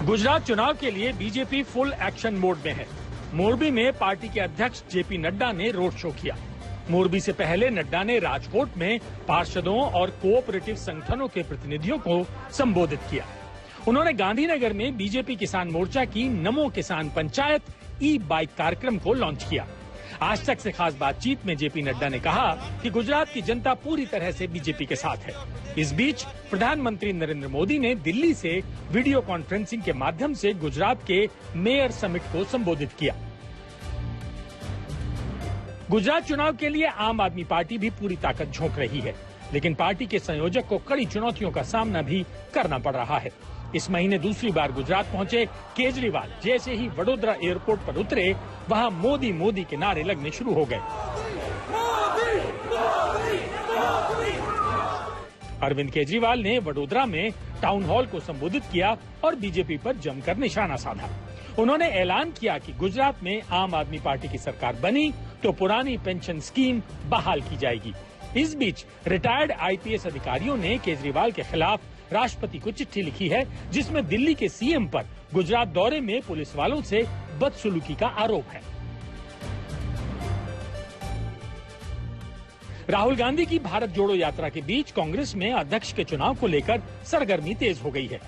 गुजरात चुनाव के लिए बीजेपी फुल एक्शन मोड में है। मोरबी में पार्टी के अध्यक्ष जेपी नड्डा ने रोड शो किया। मोरबी से पहले नड्डा ने राजकोट में पार्षदों और कोऑपरेटिव संगठनों के प्रतिनिधियों को संबोधित किया। उन्होंने गांधीनगर में बीजेपी किसान मोर्चा की नमो किसान पंचायत ई बाइक कार्यक्रम को लॉन्च किया। आज तक से खास बातचीत में जेपी नड्डा ने कहा कि गुजरात की जनता पूरी तरह से बीजेपी के साथ है। इस बीच प्रधानमंत्री नरेंद्र मोदी ने दिल्ली से वीडियो कॉन्फ्रेंसिंग के माध्यम से गुजरात के मेयर समिट को संबोधित किया। गुजरात चुनाव के लिए आम आदमी पार्टी भी पूरी ताकत झोंक रही है, लेकिन पार्टी के संयोजक को कड़ी चुनौतियों का सामना भी करना पड़ रहा है। इस महीने दूसरी बार गुजरात पहुंचे केजरीवाल जैसे ही वडोदरा एयरपोर्ट पर उतरे, वहां मोदी मोदी के नारे लगने शुरू हो गए। अरविंद केजरीवाल ने वडोदरा में टाउन हॉल को संबोधित किया और बीजेपी पर जमकर निशाना साधा। उन्होंने ऐलान किया कि गुजरात में आम आदमी पार्टी की सरकार बनी तो पुरानी पेंशन स्कीम बहाल की जाएगी। इस बीच रिटायर्ड आईपीएस अधिकारियों ने केजरीवाल के खिलाफ राष्ट्रपति को चिट्ठी लिखी है, जिसमें दिल्ली के सीएम पर गुजरात दौरे में पुलिस वालों से बदसलूकी का आरोप है। राहुल गांधी की भारत जोड़ो यात्रा के बीच कांग्रेस में अध्यक्ष के चुनाव को लेकर सरगर्मी तेज हो गई है।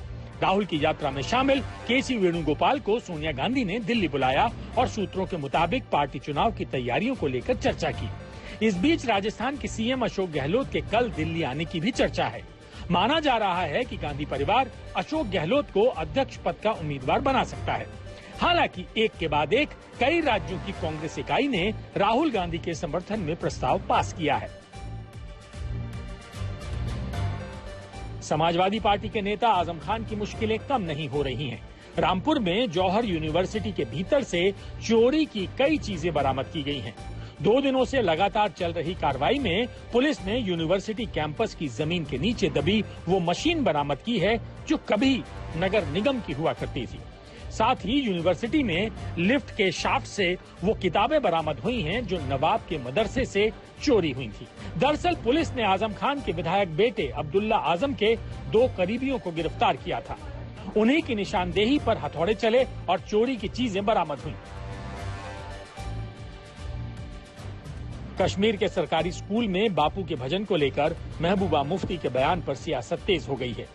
राहुल की यात्रा में शामिल केसी वेणुगोपाल को सोनिया गांधी ने दिल्ली बुलाया और सूत्रों के मुताबिक पार्टी चुनाव की तैयारियों को लेकर चर्चा की। इस बीच राजस्थान के सीएम अशोक गहलोत के कल दिल्ली आने की भी चर्चा है। माना जा रहा है कि गांधी परिवार अशोक गहलोत को अध्यक्ष पद का उम्मीदवार बना सकता है। हालांकि एक के बाद एक कई राज्यों की कांग्रेस इकाई ने राहुल गांधी के समर्थन में प्रस्ताव पास किया है। समाजवादी पार्टी के नेता आजम खान की मुश्किलें कम नहीं हो रही हैं। रामपुर में जौहर यूनिवर्सिटी के भीतर से चोरी की कई चीजें बरामद की गई हैं। 2 दिनों से लगातार चल रही कार्रवाई में पुलिस ने यूनिवर्सिटी कैंपस की जमीन के नीचे दबी वो मशीन बरामद की है जो कभी नगर निगम की हुआ करती थी। साथ ही यूनिवर्सिटी में लिफ्ट के शाफ्ट से वो किताबें बरामद हुई हैं जो नवाब के मदरसे से चोरी हुई थी। दरअसल पुलिस ने आजम खान के विधायक बेटे अब्दुल्ला आजम के 2 करीबियों को गिरफ्तार किया था। उन्हीं की निशानदेही पर हथौड़े चले और चोरी की चीजें बरामद हुई। कश्मीर के सरकारी स्कूल में बापू के भजन को लेकर महबूबा मुफ्ती के बयान पर सियासत तेज हो गई है।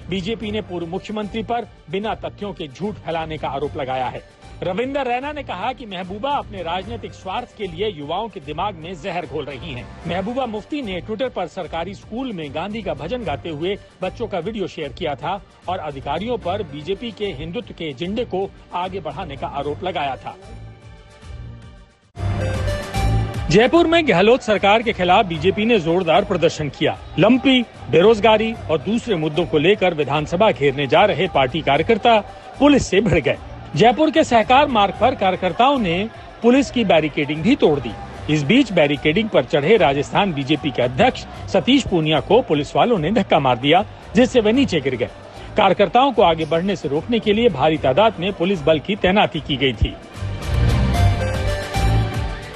बीजेपी ने पूर्व मुख्यमंत्री पर बिना तथ्यों के झूठ फैलाने का आरोप लगाया है। रविंदर रैना ने कहा कि महबूबा अपने राजनीतिक स्वार्थ के लिए युवाओं के दिमाग में जहर घोल रही हैं। महबूबा मुफ्ती ने ट्विटर पर सरकारी स्कूल में गांधी का भजन गाते हुए बच्चों का वीडियो शेयर किया था और अधिकारियों पर बीजेपी के हिंदुत्व के एजेंडे को आगे बढ़ाने का आरोप लगाया था। जयपुर में गहलोत सरकार के खिलाफ बीजेपी ने जोरदार प्रदर्शन किया। लंपी, बेरोजगारी और दूसरे मुद्दों को लेकर विधानसभा घेरने जा रहे पार्टी कार्यकर्ता पुलिस से भिड़ गए। जयपुर के सहकार मार्ग पर कार्यकर्ताओं ने पुलिस की बैरिकेडिंग भी तोड़ दी। इस बीच बैरिकेडिंग पर चढ़े राजस्थान बीजेपी के अध्यक्ष सतीश पूनिया को पुलिस वालों ने धक्का मार दिया, जिससे वे नीचे गिर गए। कार्यकर्ताओं को आगे बढ़ने से रोकने के लिए भारी तादाद में पुलिस बल की तैनाती की गई थी।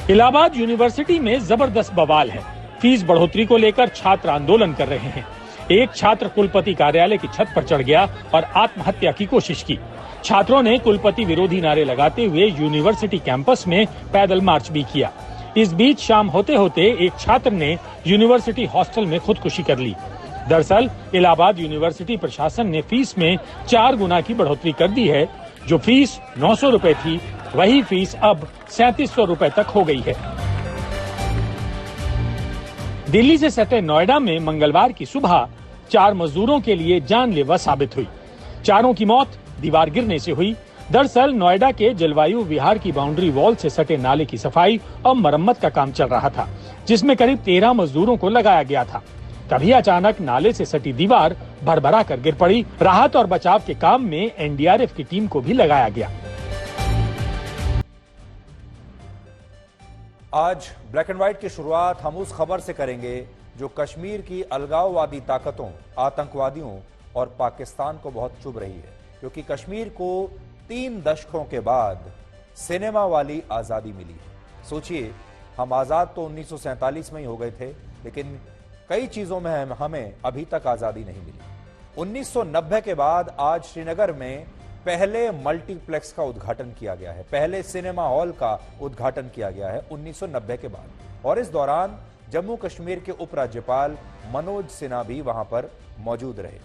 इलाहाबाद यूनिवर्सिटी में जबरदस्त बवाल है। फीस बढ़ोतरी को लेकर छात्र आंदोलन कर रहे हैं। एक छात्र कुलपति कार्यालय की छत पर चढ़ गया और आत्महत्या की कोशिश की। छात्रों ने कुलपति विरोधी नारे लगाते हुए यूनिवर्सिटी कैंपस में पैदल मार्च भी किया। इस बीच शाम होते होते एक छात्र ने यूनिवर्सिटी हॉस्टल में खुदकुशी कर ली। दरअसल इलाहाबाद यूनिवर्सिटी प्रशासन ने फीस में 4 गुना की बढ़ोतरी कर दी है। जो फीस 900 रुपए थी, वही फीस अब 3700 रुपए तक हो गई है। दिल्ली से सटे नोएडा में मंगलवार की सुबह 4 मजदूरों के लिए जानलेवा साबित हुई। चारों की मौत दीवार गिरने से हुई। दरअसल नोएडा के जलवायु विहार की बाउंड्री वॉल से सटे नाले की सफाई और मरम्मत का काम चल रहा था, जिसमें करीब 13 मजदूरों को लगाया गया था। तभी अचानक नाले से सटी दीवार भरभरा कर गिर पड़ी। राहत और बचाव के काम में एनडीआरएफ की टीम को भी लगाया गया। आज ब्लैक एंड व्हाइट की शुरुआत हम उस खबर से करेंगे जो कश्मीर की अलगाववादी ताकतों, आतंकवादियों और पाकिस्तान को बहुत चुभ रही है, क्योंकि कश्मीर को 3 दशकों के बाद सिनेमा वाली आजादी मिली है। सोचिए, हम आजाद तो 1947 में ही हो गए थे, लेकिन कई चीजों में हमें अभी तक आजादी नहीं मिली। 1990 के बाद आज श्रीनगर में पहले मल्टीप्लेक्स का उद्घाटन किया गया है, पहले सिनेमा हॉल का उद्घाटन किया गया है 1990 के बाद। और इस दौरान जम्मू कश्मीर के उपराज्यपाल मनोज सिन्हा भी वहां पर मौजूद रहे।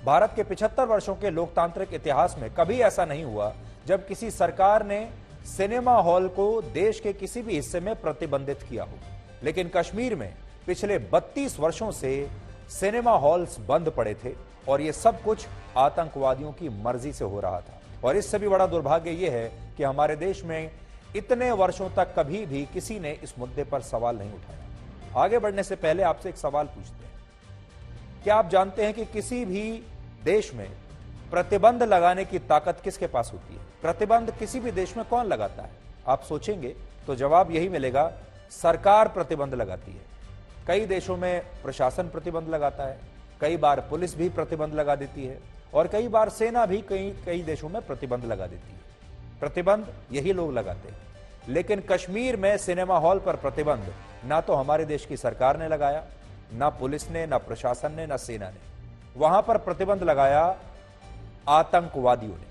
भारत के 75 वर्षों के लोकतांत्रिक इतिहास में कभी ऐसा नहीं हुआ जब किसी सरकार ने सिनेमा हॉल को देश के किसी भी हिस्से में प्रतिबंधित किया हो। लेकिन कश्मीर में पिछले 32 वर्षों से सिनेमा हॉल्स बंद पड़े थे और यह सब कुछ आतंकवादियों की मर्जी से हो रहा था। और इससे भी बड़ा दुर्भाग्य यह है कि हमारे देश में इतने वर्षों तक कभी भी किसी ने इस मुद्दे पर सवाल नहीं उठाया। आगे बढ़ने से पहले आपसे एक सवाल पूछते हैं, क्या आप जानते हैं कि किसी भी देश में प्रतिबंध लगाने की ताकत किसके पास होती है? प्रतिबंध किसी भी देश में कौन लगाता है? आप सोचेंगे तो जवाब यही मिलेगा, सरकार प्रतिबंध लगाती है। कई देशों में प्रशासन प्रतिबंध लगाता है, कई बार पुलिस भी प्रतिबंध लगा देती है और कई बार सेना भी कई देशों में प्रतिबंध लगा देती है। प्रतिबंध यही लोग लगाते हैं। लेकिन कश्मीर में सिनेमा हॉल पर प्रतिबंध ना तो हमारे देश की सरकार ने लगाया, ना पुलिस ने, ना प्रशासन ने, ना सेना ने। वहां पर प्रतिबंध लगाया आतंकवादियों ने।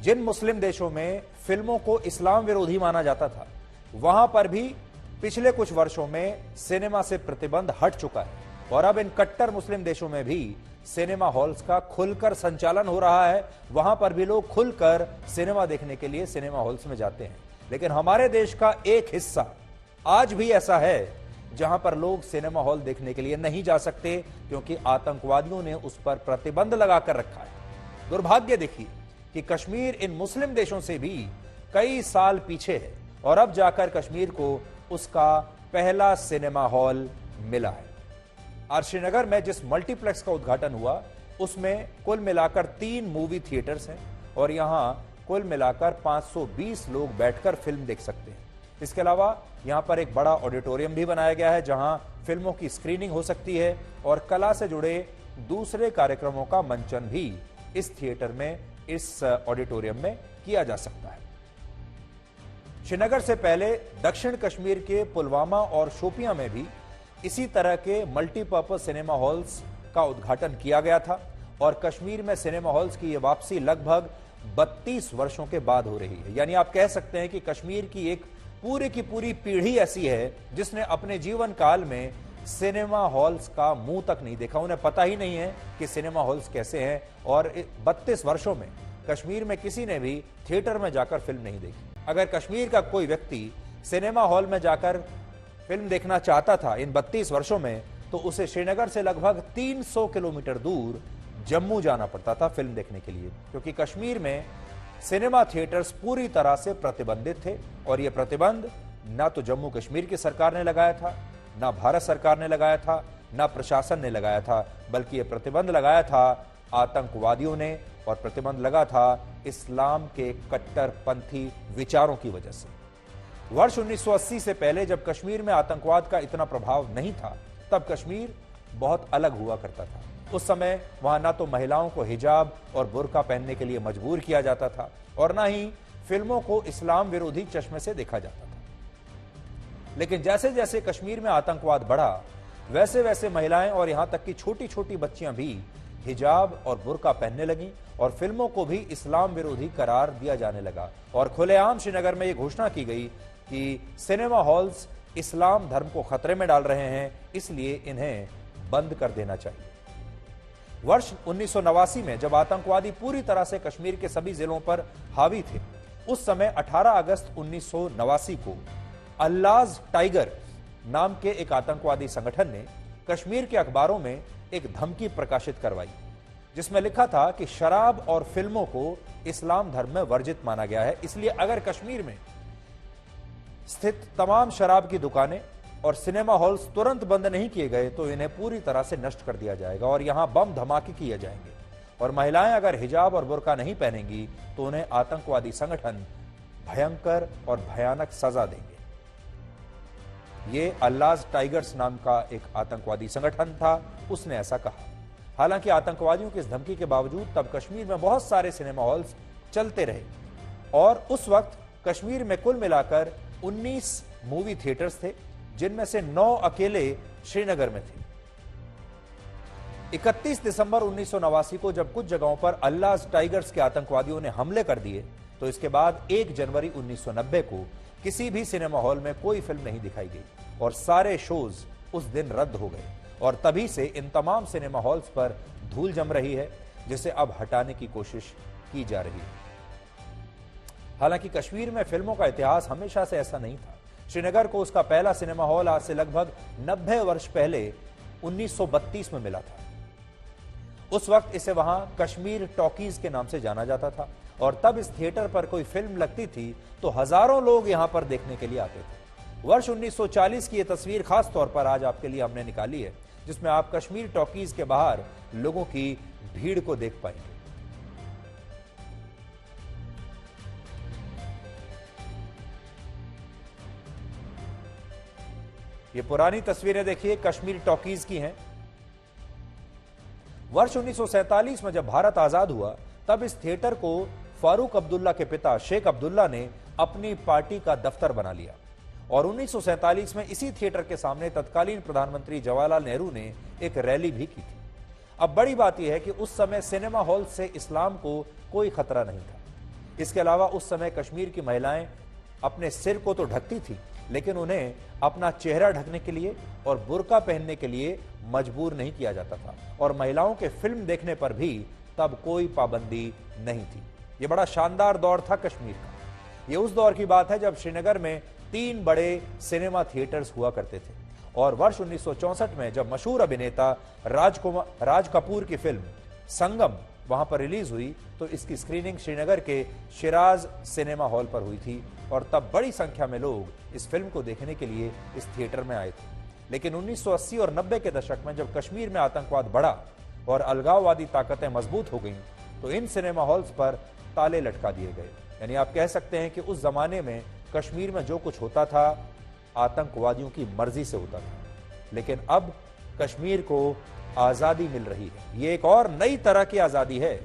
जिन मुस्लिम देशों में फिल्मों को इस्लाम विरोधी माना जाता था, वहां पर भी पिछले कुछ वर्षों में सिनेमा से प्रतिबंध हट चुका है और अब इन कट्टर मुस्लिम देशों में भी सिनेमा हॉल्स का खुलकर संचालन हो रहा है। वहां पर भी लोग खुलकर सिनेमा देखने के लिए सिनेमा हॉल्स में जाते हैं। लेकिन हमारे देश का एक हिस्सा आज भी ऐसा है जहां पर लोग सिनेमा हॉल देखने के लिए नहीं जा सकते क्योंकि आतंकवादियों ने उस पर प्रतिबंध लगाकर रखा है। दुर्भाग्य देखिए कि कश्मीर इन मुस्लिम देशों से भी कई साल पीछे है और अब जाकर कश्मीर को उसका पहला सिनेमा हॉल मिला है। आज श्रीनगर में जिस मल्टीप्लेक्स का उद्घाटन हुआ उसमें कुल मिलाकर 3 मूवी थिएटर्स हैं और यहां कुल मिलाकर 520 लोग बैठकर फिल्म देख सकते हैं। इसके अलावा यहां पर एक बड़ा ऑडिटोरियम भी बनाया गया है जहां फिल्मों की स्क्रीनिंग हो सकती है और कला से जुड़े दूसरे कार्यक्रमों का मंचन भी इस थिएटर में, इस ऑडिटोरियम में किया जा सकता है। श्रीनगर से पहले दक्षिण कश्मीर के पुलवामा और शोपियां में भी इसी तरह के मल्टीपर्पज सिनेमा हॉल्स का उद्घाटन किया गया था और कश्मीर में सिनेमा हॉल्स की यह वापसी लगभग 32 वर्षों के बाद हो रही है। यानी आप कह सकते हैं कि कश्मीर की एक पूरी की पूरी पीढ़ी ऐसी है जिसने अपने जीवन काल में सिनेमा हॉल्स का मुंह तक नहीं देखा। उन्हें पता ही नहीं है कि सिनेमा हॉल्स कैसे हैं और 32 वर्षों में कश्मीर में किसी ने भी थिएटर में जाकर फिल्म नहीं देखी। अगर कश्मीर का कोई व्यक्ति सिनेमा हॉल में जाकर फिल्म देखना चाहता था इन 32 वर्षों में, तो उसे श्रीनगर से लगभग 300 किलोमीटर दूर जम्मू जाना पड़ता था फिल्म देखने के लिए, क्योंकि कश्मीर में सिनेमा थिएटर्स पूरी तरह से प्रतिबंधित थे। और यह प्रतिबंध ना तो जम्मू कश्मीर की सरकार ने लगाया था, ना भारत सरकार ने लगाया था, ना प्रशासन ने लगाया था, बल्कि यह प्रतिबंध लगाया था आतंकवादियों ने और प्रतिबंध लगा था इस्लाम के कट्टरपंथी विचारों की वजह से। वर्ष 1980 से पहले जब कश्मीर में आतंकवाद का इतना प्रभाव नहीं था, तब कश्मीर बहुत अलग हुआ करता था। उस समय वहां ना तो महिलाओं को हिजाब और बुर्का पहनने के लिए मजबूर किया जाता था और ना ही फिल्मों को इस्लाम विरोधी चश्मे से देखा जाता था। लेकिन जैसे जैसे कश्मीर में आतंकवाद बढ़ा, वैसे वैसे महिलाएं और यहां तक कि छोटी छोटी बच्चियां भी हिजाब और बुर्का पहनने लगी और फिल्मों को भी इस्लाम विरोधी करार दिया जाने लगा और खुलेआम श्रीनगर में यह घोषणा की गई कि सिनेमा हॉल्स इस्लाम धर्म को खतरे में डाल रहे हैं, इसलिए इन्हें बंद कर देना चाहिए। वर्ष 1989 में जब आतंकवादी पूरी तरह से कश्मीर के सभी जिलों पर हावी थे, उस समय 18 अगस्त 1989 को अल्लाज टाइगर नाम के एक आतंकवादी संगठन ने कश्मीर के अखबारों में एक धमकी प्रकाशित करवाई, जिसमें लिखा था कि शराब और फिल्मों को इस्लाम धर्म में वर्जित माना गया है, इसलिए अगर कश्मीर में स्थित तमाम शराब की दुकानें और सिनेमा हॉल्स तुरंत बंद नहीं किए गए तो इन्हें पूरी तरह से नष्ट कर दिया जाएगा और यहां बम धमाके किए जाएंगे और महिलाएं अगर हिजाब और बुर्का नहीं पहनेंगी तो उन्हें आतंकवादी संगठन भयंकर और भयानक सजा देंगे। ये अल्लाज टाइगर्स नाम का एक आतंकवादी संगठन था, उसने ऐसा कहा। हालांकि आतंकवादियों की इस धमकी के बावजूद तब कश्मीर में बहुत सारे सिनेमा हॉल्स चलते रहे और उस वक्त कश्मीर में कुल मिलाकर 19 मूवी थिएटर्स थे, जिनमें से 9 अकेले श्रीनगर में थे। 31 दिसंबर 1989 को जब कुछ जगहों पर अल्लाह टाइगर्स के आतंकवादियों ने हमले कर दिए, तो इसके बाद 1 जनवरी 1990 को किसी भी सिनेमा हॉल में कोई फिल्म नहीं दिखाई गई और सारे शोज उस दिन रद्द हो गए। और तभी से इन तमाम सिनेमा हॉल्स पर धूल जम रही है, जिसे अब हटाने की कोशिश की जा रही है। हालांकि कश्मीर में फिल्मों का इतिहास हमेशा से ऐसा नहीं था। श्रीनगर को उसका पहला सिनेमा हॉल आज से लगभग 90 वर्ष पहले 1932 में मिला था। उस वक्त इसे वहां कश्मीर टॉकीज के नाम से जाना जाता था और तब इस थिएटर पर कोई फिल्म लगती थी तो हजारों लोग यहां पर देखने के लिए आते थे। वर्ष 1940 की यह तस्वीर खास तौर पर आज आपके लिए हमने निकाली है, जिसमें आप कश्मीर टॉकीज के बाहर लोगों की भीड़ को देख पाएंगे। ये पुरानी तस्वीरें देखिए, कश्मीर टॉकीज की हैं। वर्ष 1947 में जब भारत आजाद हुआ, तब इस थिएटर को फारूक अब्दुल्ला के पिता शेख अब्दुल्ला ने अपनी पार्टी का दफ्तर बना लिया और 1947 में इसी थिएटर के सामने तत्कालीन प्रधानमंत्री जवाहरलाल नेहरू ने एक रैली भी की थी। अब बड़ी बात यह है कि उस समय सिनेमा हॉल से इस्लाम को कोई खतरा नहीं था। इसके अलावा उस समय कश्मीर की महिलाएं अपने सिर को तो ढकती थी, लेकिन उन्हें अपना चेहरा ढकने के लिए और बुर्का पहनने के लिए मजबूर नहीं किया जाता था और महिलाओं के फिल्म देखने पर भी तब कोई पाबंदी नहीं थी। यह बड़ा शानदार दौर था कश्मीर का। यह उस दौर की बात है जब श्रीनगर में 3 बड़े सिनेमा थिएटर्स हुआ करते थे और वर्ष 1964 में जब मशहूर अभिनेता राज कपूर की फिल्म संगम वहां पर रिलीज हुई, तो इसकी स्क्रीनिंग श्रीनगर के शिराज सिनेमा हॉल पर हुई थी और तब बड़ी संख्या में लोग इस फिल्म को देखने के लिए इस थिएटर में आए थे। लेकिन 1980 और 90 के दशक में जब कश्मीर में आतंकवाद बढ़ा और अलगाववादी ताकतें मजबूत हो गईं, तो इन सिनेमा हॉल्स पर ताले लटका दिए गए। यानी आप कह सकते हैं कि उस जमाने में कश्मीर में जो कुछ होता था आतंकवादियों की मर्जी से होता था। लेकिन अब कश्मीर को आजादी मिल रही है। ये एक और नई तरह की आजादी है।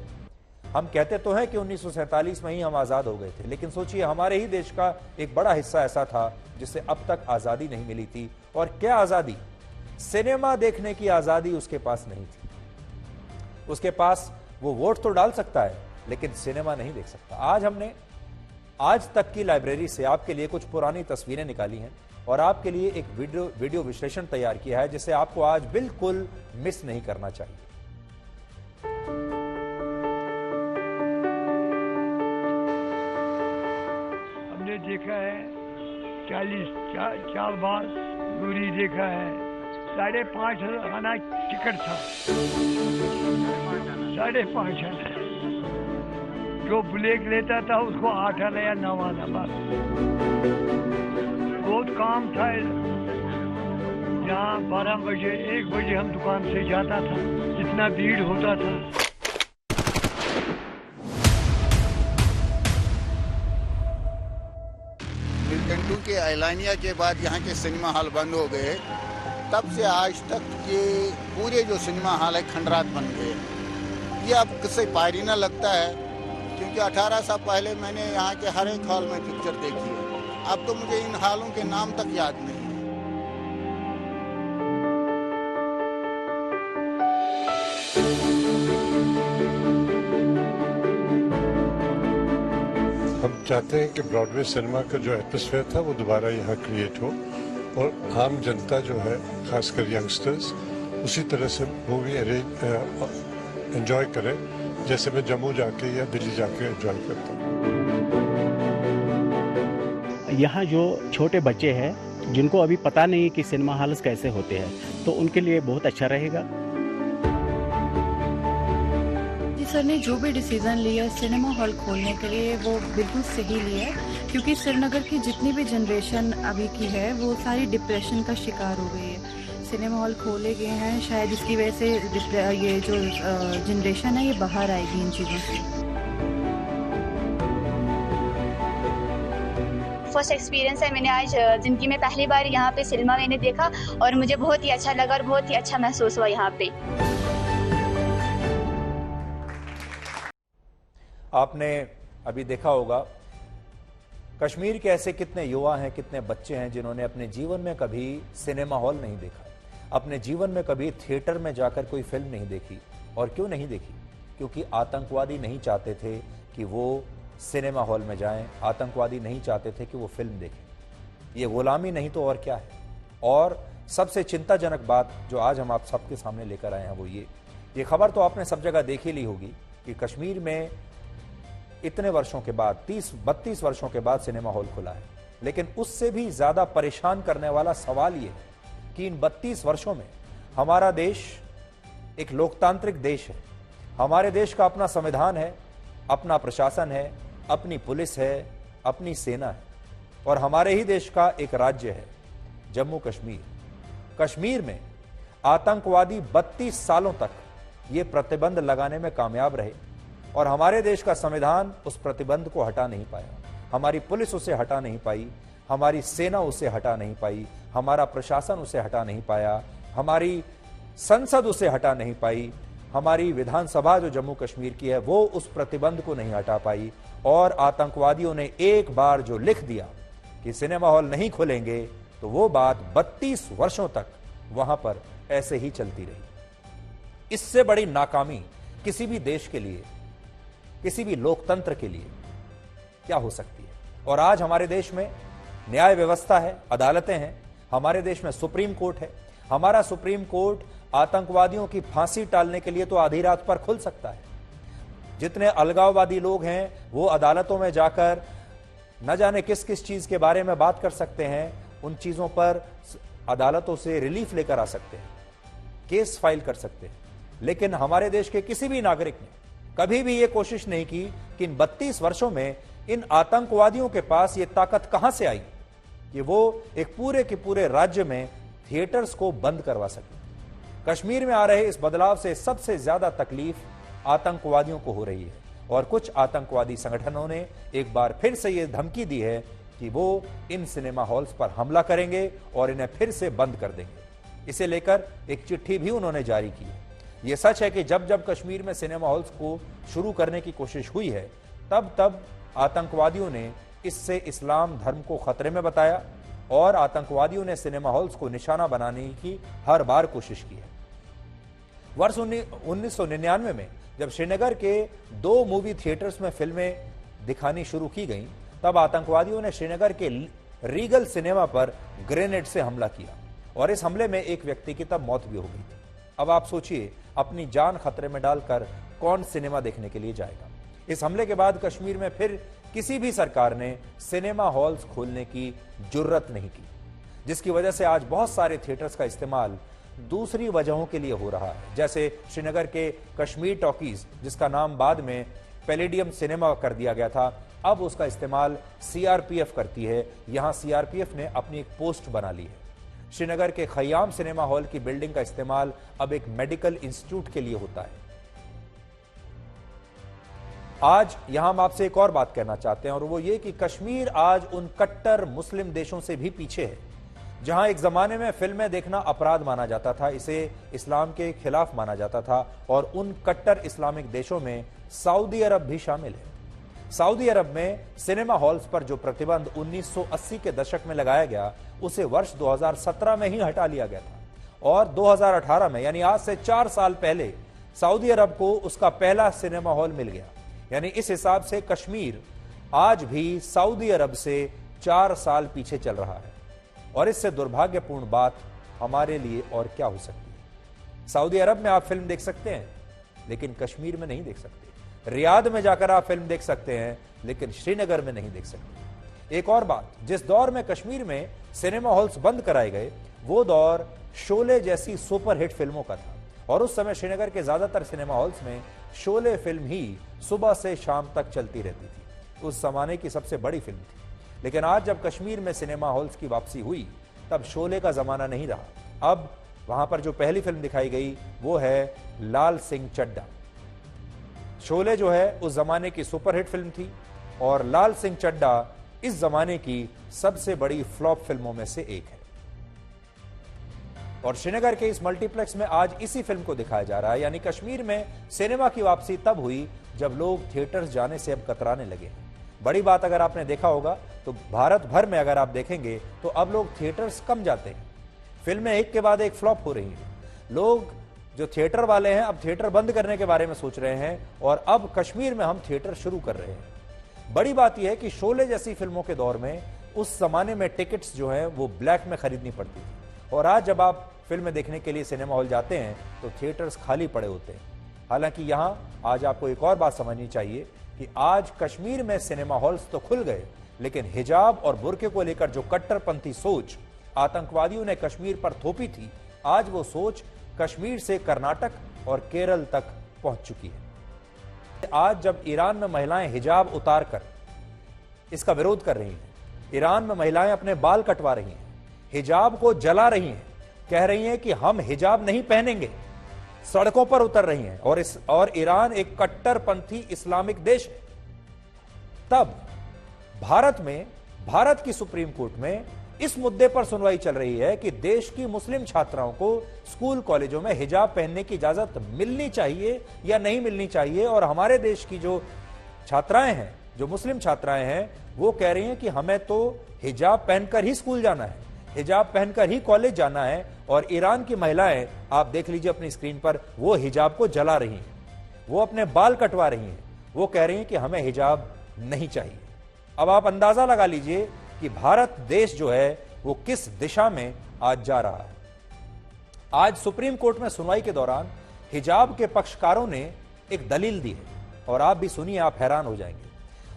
हम कहते तो हैं कि 1947 में ही हम आजाद हो गए थे, लेकिन सोचिए हमारे ही देश का एक बड़ा हिस्सा ऐसा था जिसे अब तक आजादी नहीं मिली थी। और क्या आजादी? सिनेमा देखने की आजादी उसके पास नहीं थी। उसके पास वो वोट तो डाल सकता है, लेकिन सिनेमा नहीं देख सकता। आज हमने आज तक की लाइब्रेरी से आपके लिए कुछ पुरानी तस्वीरें निकाली हैं और आपके लिए एक वीडियो विश्लेषण तैयार किया है, जिसे आपको आज बिल्कुल मिस नहीं करना चाहिए। हमने देखा है 4 बार दूरी देखा है। 5,500 आना टिकट था, 5,500 आना। जो ब्लैक लेता था उसको 8 आना या 9 आना। बस बहुत काम था। यहाँ 12 बजे 1 बजे हम दुकान से जाता था, इतना भीड़ होता था। मिल्टन के ऐलानिया के बाद यहाँ के सिनेमा हॉल बंद हो गए। तब से आज तक ये पूरे जो सिनेमा हॉल है खंडरात बन गए। ये अब किसी पायरीना लगता है, क्योंकि 18 साल पहले मैंने यहाँ के हर एक हॉल में पिक्चर देखी है। अब तो मुझे इन हॉलों के नाम तक याद नहीं है। हम चाहते हैं कि ब्रॉडवे सिनेमा का जो एटमॉस्फेयर था वो दोबारा यहाँ क्रिएट हो और आम जनता जो है, खासकर यंगस्टर्स, उसी तरह से मूवी एंजॉय करें जैसे मैं जम्मू जाके या दिल्ली जाके एंजॉय करता हूँ। यहाँ जो छोटे बच्चे हैं जिनको अभी पता नहीं कि सिनेमा हॉल्स कैसे होते हैं, तो उनके लिए बहुत अच्छा रहेगा। जी सर ने जो भी डिसीजन लिया सिनेमा हॉल खोलने के लिए, वो बिल्कुल सही लिया है, क्योंकि श्रीनगर की जितनी भी जनरेशन अभी की है वो सारी डिप्रेशन का शिकार हो गई है। सिनेमा हॉल खोले गए हैं, शायद इसकी वजह से ये जो जनरेशन है ये बाहर आएगी इन चीज़ों से। फर्स्ट एक्सपीरियंस है, मैंने आज ज़िंदगी में पहली बार यहाँ पे सिनेमा मैंने देखा और मुझे बहुत ही अच्छा लगा और बहुत ही अच्छा महसूस हुआ यहाँ पे। आपने अभी देखा होगा कश्मीर के ऐसे कितने युवा हैं, कितने बच्चे हैं जिन्होंने अपने जीवन में कभी सिनेमा हॉल नहीं देखा। अपने जीवन में कभी थिएटर में जाकर कोई फिल्म नहीं देखी। और क्यों नहीं देखी? क्योंकि आतंकवादी नहीं चाहते थे कि वो सिनेमा हॉल में जाएं, आतंकवादी नहीं चाहते थे कि वो फिल्म देखें। ये गुलामी नहीं तो और क्या है। और सबसे चिंताजनक बात जो आज हम आप सबके सामने लेकर आए हैं वो ये खबर तो आपने सब जगह देख ही ली होगी कि कश्मीर में इतने वर्षों के बाद 30-32 वर्षों के बाद सिनेमा हॉल खुला है। लेकिन उससे भी ज्यादा परेशान करने वाला सवाल ये है कि इन 32 वर्षों में हमारा देश एक लोकतांत्रिक देश है। हमारे देश का अपना संविधान है, अपना प्रशासन है, अपनी पुलिस है, अपनी सेना है। और हमारे ही देश का एक राज्य है जम्मू कश्मीर। कश्मीर में आतंकवादी 32 सालों तक ये प्रतिबंध लगाने में कामयाब रहे और हमारे देश का संविधान उस प्रतिबंध को हटा नहीं पाया। हमारी पुलिस उसे हटा नहीं पाई, हमारी सेना उसे हटा नहीं पाई, हमारा प्रशासन उसे हटा नहीं पाया, हमारी संसद उसे हटा नहीं पाई, हमारी विधानसभा जो जम्मू कश्मीर की है वो उस प्रतिबंध को नहीं हटा पाई। और आतंकवादियों ने एक बार जो लिख दिया कि सिनेमा हॉल नहीं खुलेंगे तो वो बात 32 वर्षों तक वहां पर ऐसे ही चलती रही। इससे बड़ी नाकामी किसी भी देश के लिए, किसी भी लोकतंत्र के लिए क्या हो सकती है। और आज हमारे देश में न्याय व्यवस्था है, अदालतें हैं, हमारे देश में सुप्रीम कोर्ट है। हमारा सुप्रीम कोर्ट आतंकवादियों की फांसी टालने के लिए तो आधी रात पर खुल सकता है। जितने अलगाववादी लोग हैं वो अदालतों में जाकर न जाने किस किस चीज के बारे में बात कर सकते हैं, उन चीजों पर अदालतों से रिलीफ लेकर आ सकते हैं, केस फाइल कर सकते हैं। लेकिन हमारे देश के किसी भी नागरिक ने कभी भी यह कोशिश नहीं की कि इन 32 वर्षों में इन आतंकवादियों के पास यह ताकत कहां से आई कि वो एक पूरे के पूरे राज्य में थिएटर्स को बंद करवा सके। कश्मीर में आ रहे इस बदलाव से सबसे ज्यादा तकलीफ आतंकवादियों को हो रही है और कुछ आतंकवादी संगठनों ने एक बार फिर से यह धमकी दी है कि वो इन सिनेमा हॉल्स पर हमला करेंगे और इन्हें फिर से बंद कर देंगे। इसे लेकर एक चिट्ठी भी उन्होंने जारी की है। यह सच है कि जब जब कश्मीर में सिनेमा हॉल्स को शुरू करने की कोशिश हुई है तब तब आतंकवादियों ने इससे इस्लाम धर्म को खतरे में बताया और आतंकवादियों ने सिनेमा हॉल्स को निशाना बनाने की हर बार कोशिश की है। वर्ष 1999 में जब श्रीनगर के 2 मूवी थिएटर्स में फिल्में दिखानी शुरू की गईं, तब आतंकवादियों ने श्रीनगर के रीगल सिनेमा पर ग्रेनेड से हमला किया और इस हमले में एक व्यक्ति की तब मौत भी हो गई थी। अब आप सोचिए, अपनी जान खतरे में डालकर कौन सिनेमा देखने के लिए जाएगा। इस हमले के बाद कश्मीर में फिर किसी भी सरकार ने सिनेमा हॉल्स खोलने की जुर्रत नहीं की, जिसकी वजह से आज बहुत सारे थिएटर्स का इस्तेमाल दूसरी वजहों के लिए हो रहा है। जैसे श्रीनगर के कश्मीर टॉकीज, जिसका नाम बाद में पैलेडियम सिनेमा कर दिया गया था, अब उसका इस्तेमाल सीआरपीएफ करती है। यहां सीआरपीएफ ने अपनी एक पोस्ट बना ली है। श्रीनगर के खयाम सिनेमा हॉल की बिल्डिंग का इस्तेमाल अब एक मेडिकल इंस्टीट्यूट के लिए होता है। आज यहां हम आपसे एक और बात कहना चाहते हैं और वो ये कि कश्मीर आज उन कट्टर मुस्लिम देशों से भी पीछे है जहां एक जमाने में फिल्में देखना अपराध माना जाता था, इसे इस्लाम के खिलाफ माना जाता था। और उन कट्टर इस्लामिक देशों में सऊदी अरब भी शामिल है। सऊदी अरब में सिनेमा हॉल्स पर जो प्रतिबंध 1980 के दशक में लगाया गया उसे वर्ष 2017 में ही हटा लिया गया था और 2018 में यानी आज से 4 साल पहले सऊदी अरब को उसका पहला सिनेमा हॉल मिल गया। यानी इस हिसाब से कश्मीर आज भी सऊदी अरब से 4 साल पीछे चल रहा है और इससे दुर्भाग्यपूर्ण बात हमारे लिए और क्या हो सकती है। सऊदी अरब में आप फिल्म देख सकते हैं लेकिन कश्मीर में नहीं देख सकते। रियाद में जाकर आप फिल्म देख सकते हैं लेकिन श्रीनगर में नहीं देख सकते। एक और बात, जिस दौर में कश्मीर में सिनेमा हॉल्स बंद कराए गए वो दौर शोले जैसी सुपरहिट फिल्मों का था और उस समय श्रीनगर के ज्यादातर सिनेमा हॉल्स में शोले फिल्म ही सुबह से शाम तक चलती रहती थी। उस जमाने की सबसे बड़ी फिल्म थी। लेकिन आज जब कश्मीर में सिनेमा हॉल्स की वापसी हुई तब शोले का जमाना नहीं रहा। अब वहां पर जो पहली फिल्म दिखाई गई वो है लाल सिंह चड्ढा। शोले जो है उस जमाने की सुपरहिट फिल्म थी और लाल सिंह चड्ढा इस जमाने की सबसे बड़ी फ्लॉप फिल्मों में से एक है। और श्रीनगर के इस मल्टीप्लेक्स में आज इसी फिल्म को दिखाया जा रहा है। यानी कश्मीर में सिनेमा की वापसी तब हुई जब लोग थिएटर्स जाने से अब कतराने लगे। बड़ी बात अगर आपने देखा होगा तो भारत भर में अगर आप देखेंगे तो अब लोग थिएटर्स कम जाते हैं। फिल्में एक के बाद एक फ्लॉप हो रही हैं। लोग जो थिएटर वाले हैं अब थिएटर बंद करने के बारे में सोच रहे हैं और अब कश्मीर में हम थिएटर शुरू कर रहे हैं। बड़ी बात यह है कि शोले जैसी फिल्मों के दौर में उस जमाने में टिकट्स जो हैं वो ब्लैक में खरीदनी पड़ती थी और आज जब आप फिल्में देखने के लिए सिनेमा हॉल जाते हैं तो थिएटर्स खाली पड़े होते हैं। हालांकि यहां आज आपको एक और बात समझनी चाहिए कि आज कश्मीर में सिनेमा हॉल्स तो खुल गए, लेकिन हिजाब और बुर्के को लेकर जो कट्टरपंथी सोच आतंकवादियों ने कश्मीर पर थोपी थी, आज वो सोच कश्मीर से कर्नाटक और केरल तक पहुंच चुकी है। आज जब ईरान में महिलाएं हिजाब उतारकर इसका विरोध कर रही हैं, ईरान में महिलाएं अपने बाल कटवा रही हैं, हिजाब को जला रही हैं, कह रही हैं कि हम हिजाब नहीं पहनेंगे, सड़कों पर उतर रही हैं और ईरान एक कट्टरपंथी इस्लामिक देश है, तब भारत की सुप्रीम कोर्ट में इस मुद्दे पर सुनवाई चल रही है कि देश की मुस्लिम छात्राओं को स्कूल कॉलेजों में हिजाब पहनने की इजाजत मिलनी चाहिए या नहीं मिलनी चाहिए। और हमारे देश की जो छात्राएं हैं, जो मुस्लिम छात्राएं हैं, वो कह रही हैं कि हमें तो हिजाब पहनकर ही स्कूल जाना है, हिजाब पहनकर ही कॉलेज जाना है। और ईरान की महिलाएं, आप देख लीजिए अपनी स्क्रीन पर, वो हिजाब को जला रही हैं, वो अपने बाल कटवा रही हैं, वो कह रही हैं कि हमें हिजाब नहीं चाहिए। अब आप अंदाजा लगा लीजिए कि भारत देश जो है वो किस दिशा में आज जा रहा है। आज सुप्रीम कोर्ट में सुनवाई के दौरान हिजाब के पक्षकारों ने एक दलील दी है और आप भी सुनिए, आप हैरान हो जाएंगे।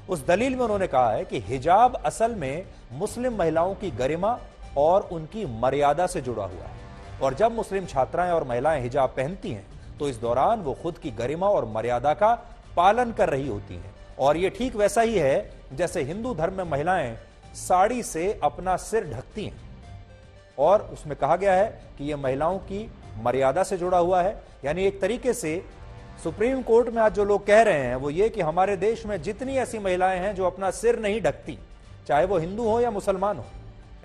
उस दलील में उन्होंने कहा है कि हिजाब असल में मुस्लिम महिलाओं की गरिमा और उनकी मर्यादा से जुड़ा हुआ है और जब मुस्लिम छात्राएं और महिलाएं हिजाब पहनती हैं तो इस दौरान वो खुद की गरिमा और मर्यादा का पालन कर रही होती हैं। और ये ठीक वैसा ही है जैसे हिंदू धर्म में महिलाएं साड़ी से अपना सिर ढकती हैं और उसमें कहा गया है कि यह महिलाओं की मर्यादा से जुड़ा हुआ है। यानी एक तरीके से सुप्रीम कोर्ट में आज जो लोग कह रहे हैं वो ये कि हमारे देश में जितनी ऐसी महिलाएं हैं जो अपना सिर नहीं ढकती, चाहे वो हिंदू हो या मुसलमान हो,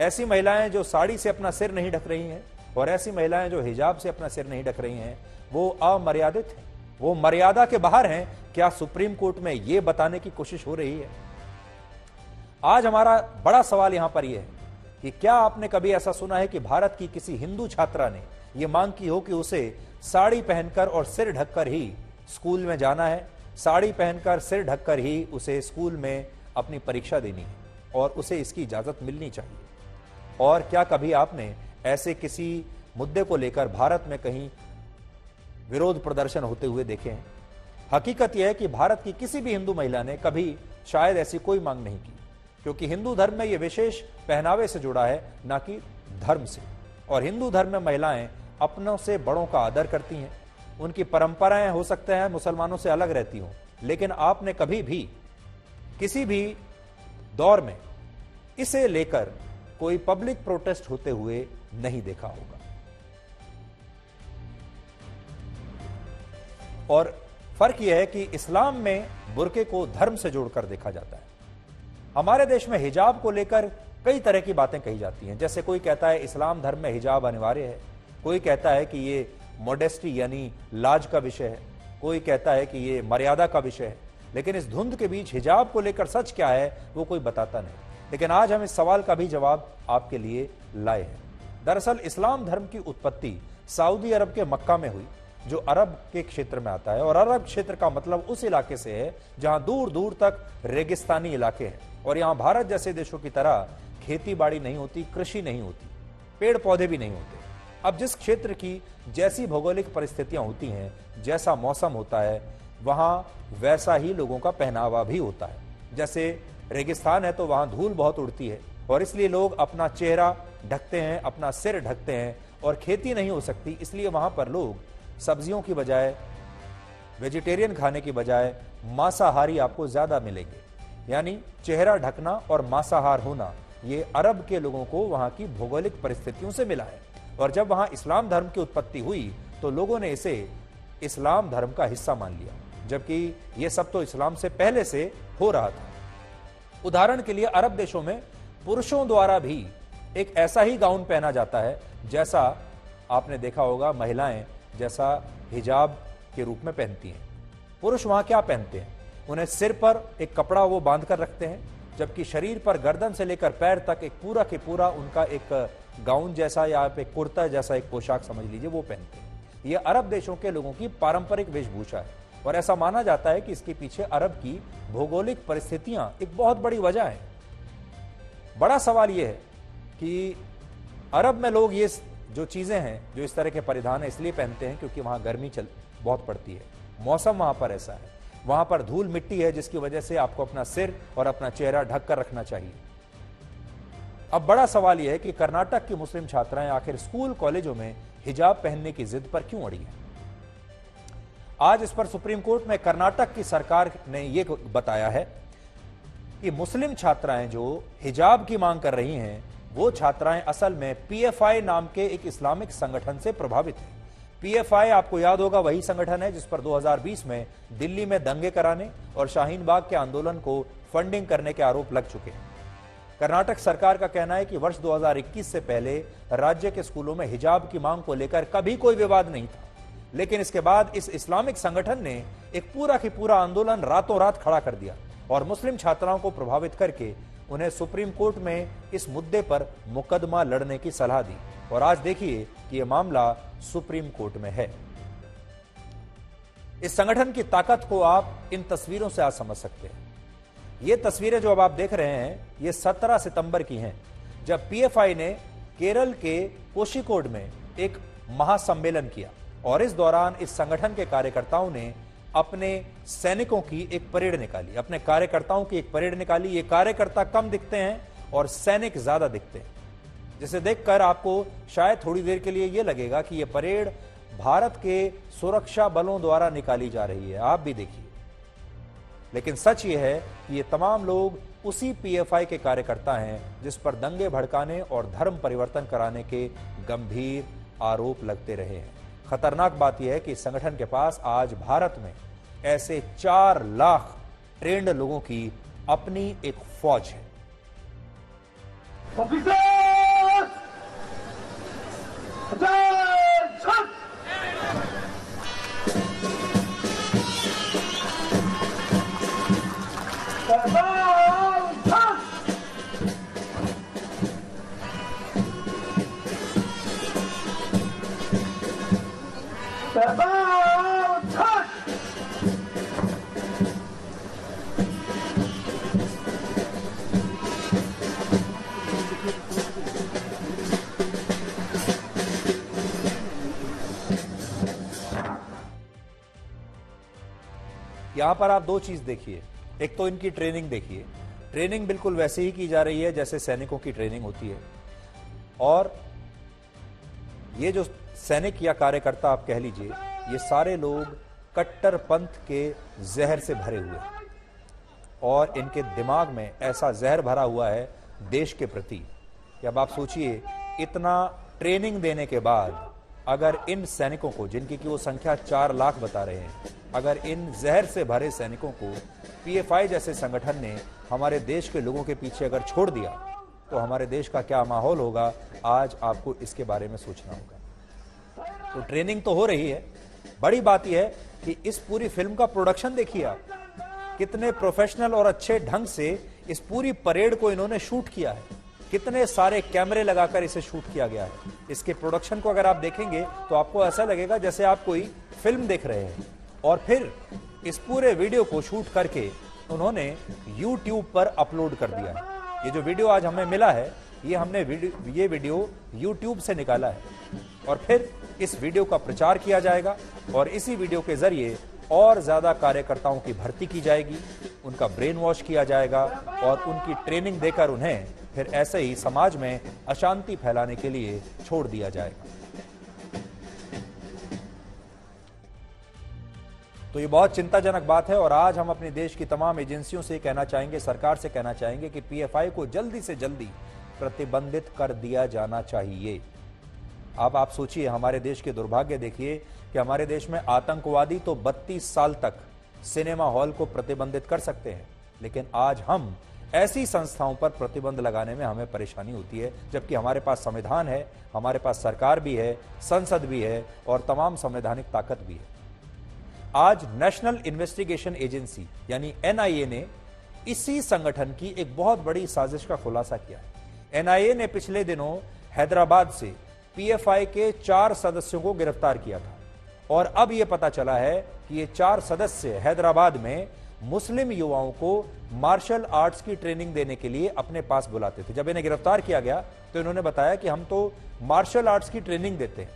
ऐसी महिलाएं जो साड़ी से अपना सिर नहीं ढक रही हैं और ऐसी महिलाएं जो हिजाब से अपना सिर नहीं ढक रही हैं, वो अमर्यादित हैं, वो मर्यादा के बाहर हैं। क्या सुप्रीम कोर्ट में यह बताने की कोशिश हो रही है? आज हमारा बड़ा सवाल यहां पर यह है कि क्या आपने कभी ऐसा सुना है कि भारत की किसी हिंदू छात्रा ने यह मांग की हो कि उसे साड़ी पहनकर और सिर ढककर ही स्कूल में जाना है, साड़ी पहनकर सिर ढककर ही उसे स्कूल में अपनी परीक्षा देनी है और उसे इसकी इजाजत मिलनी चाहिए? और क्या कभी आपने ऐसे किसी मुद्दे को लेकर भारत में कहीं विरोध प्रदर्शन होते हुए देखे हैं? हकीकत यह है कि भारत की किसी भी हिंदू महिला ने कभी शायद ऐसी कोई मांग नहीं की, क्योंकि हिंदू धर्म में यह विशेष पहनावे से जुड़ा है, ना कि धर्म से। और हिंदू धर्म में महिलाएं अपनों से बड़ों का आदर करती हैं, उनकी परंपराएं हो सकते हैं मुसलमानों से अलग रहती हों, लेकिन आपने कभी भी किसी भी दौर में इसे लेकर कोई पब्लिक प्रोटेस्ट होते हुए नहीं देखा होगा। और फर्क यह है कि इस्लाम में बुर्के को धर्म से जोड़कर देखा जाता है। हमारे देश में हिजाब को लेकर कई तरह की बातें कही जाती हैं। जैसे कोई कहता है इस्लाम धर्म में हिजाब अनिवार्य है, कोई कहता है कि ये मॉडेस्टी यानी लाज का विषय है, कोई कहता है कि ये मर्यादा का विषय है। लेकिन इस धुंध के बीच हिजाब को लेकर सच क्या है वो कोई बताता नहीं। लेकिन आज हम इस सवाल का भी जवाब आपके लिए लाए हैं। दरअसल इस्लाम धर्म की उत्पत्ति सऊदी अरब के मक्का में हुई, जो अरब के क्षेत्र में आता है। और अरब क्षेत्र का मतलब उस इलाके से है जहां दूर दूर तक रेगिस्तानी इलाके हैं और यहां भारत जैसे देशों की तरह खेती बाड़ी नहीं होती, कृषि नहीं होती, पेड़ पौधे भी नहीं होते। अब जिस क्षेत्र की जैसी भौगोलिक परिस्थितियां होती हैं, जैसा मौसम होता है, वहां वैसा ही लोगों का पहनावा भी होता है। जैसे रेगिस्तान है तो वहां धूल बहुत उड़ती है और इसलिए लोग अपना चेहरा ढकते हैं, अपना सिर ढकते हैं। और खेती नहीं हो सकती, इसलिए वहां पर लोग सब्जियों की बजाय, वेजिटेरियन खाने की बजाय मांसाहारी आपको ज्यादा मिलेंगे। यानी चेहरा ढकना और मांसाहार होना ये अरब के लोगों को वहां की भौगोलिक परिस्थितियों से मिला है। और जब वहां इस्लाम धर्म की उत्पत्ति हुई तो लोगों ने इसे इस्लाम धर्म का हिस्सा मान लिया, जबकि यह सब तो इस्लाम से पहले से हो रहा था। उदाहरण के लिए अरब देशों में पुरुषों द्वारा भी एक ऐसा ही गाउन पहना जाता है जैसा आपने देखा होगा महिलाएं जैसा हिजाब के रूप में पहनती हैं। पुरुष वहां क्या पहनते हैं? उन्हें सिर पर एक कपड़ा वो बांध कर रखते हैं, जबकि शरीर पर गर्दन से लेकर पैर तक एक पूरा के पूरा उनका एक गाउन जैसा या आप एक कुर्ता जैसा एक पोशाक समझ लीजिए वो पहनते हैं। ये अरब देशों के लोगों की पारंपरिक वेशभूषा है और ऐसा माना जाता है कि इसके पीछे अरब की भौगोलिक परिस्थितियां एक बहुत बड़ी वजह है। बड़ा सवाल यह है कि अरब में लोग ये जो चीजें हैं, जो इस तरह के परिधान है, इसलिए पहनते हैं क्योंकि वहां गर्मी बहुत पड़ती है, मौसम वहां पर ऐसा है, वहां पर धूल मिट्टी है, जिसकी वजह से आपको अपना सिर और अपना चेहरा ढक कर रखना चाहिए। अब बड़ा सवाल यह है कि कर्नाटक की मुस्लिम छात्राएं आखिर स्कूल कॉलेजों में हिजाब पहनने की जिद पर क्यों अड़ी हैं? आज इस पर सुप्रीम कोर्ट में कर्नाटक की सरकार ने यह बताया है कि मुस्लिम छात्राएं जो हिजाब की मांग कर रही हैं, वो छात्राएं असल में पीएफआई नाम के एक इस्लामिक संगठन से प्रभावित हैं। पीएफआई आपको याद होगा वही संगठन है जिस पर 2020 में दिल्ली में दंगे कराने और शाहीन बाग के आंदोलन को फंडिंग करने के आरोप लग चुके हैं। कर्नाटक सरकार का कहना है कि वर्ष 2021 से पहले राज्य के स्कूलों में हिजाब की मांग को लेकर कभी कोई विवाद नहीं था, लेकिन इसके बाद इस इस्लामिक संगठन ने एक पूरा की पूरा आंदोलन रातों रात खड़ा कर दिया और मुस्लिम छात्राओं को प्रभावित करके उन्हें सुप्रीम कोर्ट में इस मुद्दे पर मुकदमा लड़ने की सलाह दी। और आज देखिए कि यह मामला सुप्रीम कोर्ट में है। इस संगठन की ताकत को आप इन तस्वीरों से आज समझ सकते हैं। ये तस्वीरें जो अब आप देख रहे हैं, ये 17 सितंबर की हैं, जब पीएफआई ने केरल के कोशिकोड में एक महासम्मेलन किया और इस दौरान इस संगठन के कार्यकर्ताओं ने अपने सैनिकों की एक परेड निकाली, अपने कार्यकर्ताओं की एक परेड निकाली। ये कार्यकर्ता कम दिखते हैं और सैनिक ज्यादा दिखते हैं, जिसे देखकर आपको शायद थोड़ी देर के लिए यह लगेगा कि यह परेड भारत के सुरक्षा बलों द्वारा निकाली जा रही है। आप भी देखिए, लेकिन सच यह है कि ये तमाम लोग उसी पीएफआई के कार्यकर्ता हैं जिस पर दंगे भड़काने और धर्म परिवर्तन कराने के गंभीर आरोप लगते रहे हैं। खतरनाक बात यह है कि इस संगठन के पास आज भारत में ऐसे 4 लाख ट्रेंड लोगों की अपनी एक फौज है। यहां पर आप दो चीज देखिए, एक तो इनकी ट्रेनिंग देखिए, ट्रेनिंग बिल्कुल वैसे ही की जा रही है जैसे सैनिकों की ट्रेनिंग होती है। और ये जो सैनिक या कार्यकर्ता आप कह लीजिए, ये सारे लोग कट्टरपंथ के जहर से भरे हुए हैं और इनके दिमाग में ऐसा जहर भरा हुआ है देश के प्रति कि अब आप सोचिए, इतना ट्रेनिंग देने के बाद अगर इन सैनिकों को, जिनकी की वो संख्या 4 लाख बता रहे हैं, अगर इन जहर से भरे सैनिकों को पीएफआई जैसे संगठन ने हमारे देश के लोगों के पीछे अगर छोड़ दिया तो हमारे देश का क्या माहौल होगा, आज आपको इसके बारे में सोचना होगा। तो ट्रेनिंग तो हो रही है, बड़ी बात यह है कि इस पूरी फिल्म का प्रोडक्शन देखिए आप, कितने प्रोफेशनल और अच्छे ढंग से इस पूरी परेड को इन्होंने शूट किया है, कितने सारे कैमरे लगाकर इसे शूट किया गया है। इसके प्रोडक्शन को अगर आप देखेंगे तो आपको ऐसा लगेगा जैसे आप कोई फिल्म देख रहे हैं। और फिर इस पूरे वीडियो को शूट करके उन्होंने YouTube पर अपलोड कर दिया है। ये जो वीडियो आज हमें मिला है, ये हमने ये वीडियो YouTube से निकाला है और फिर इस वीडियो का प्रचार किया जाएगा और इसी वीडियो के जरिए और ज्यादा कार्यकर्ताओं की भर्ती की जाएगी, उनका ब्रेन वॉश किया जाएगा और उनकी ट्रेनिंग देकर उन्हें फिर ऐसे ही समाज में अशांति फैलाने के लिए छोड़ दिया जाएगा। तो ये बहुत चिंताजनक बात है और आज हम अपने देश की तमाम एजेंसियों से कहना चाहेंगे, सरकार से कहना चाहेंगे कि पीएफआई को जल्दी से जल्दी प्रतिबंधित कर दिया जाना चाहिए। अब आप सोचिए, हमारे देश के दुर्भाग्य देखिए कि हमारे देश में आतंकवादी तो 32 साल तक सिनेमा हॉल को प्रतिबंधित कर सकते हैं, लेकिन आज हम ऐसी संस्थाओं पर प्रतिबंध लगाने में हमें परेशानी होती है, जबकि हमारे पास संविधान है, हमारे पास सरकार भी है, संसद भी है और तमाम संवैधानिक ताकत भी है। आज नेशनल इन्वेस्टिगेशन एजेंसी यानी एनआईए ने इसी संगठन की एक बहुत बड़ी साजिश का खुलासा किया है। एनआईए ने पिछले दिनों हैदराबाद से पीएफआई के 4 सदस्यों को गिरफ्तार किया था और अब यह पता चला है कि ये 4 सदस्य हैदराबाद में मुस्लिम युवाओं को मार्शल आर्ट्स की ट्रेनिंग देने के लिए अपने पास बुलाते थे। जब इन्हें गिरफ्तार किया गया तो इन्होंने बताया कि हम तो मार्शल आर्ट्स की ट्रेनिंग देते हैं,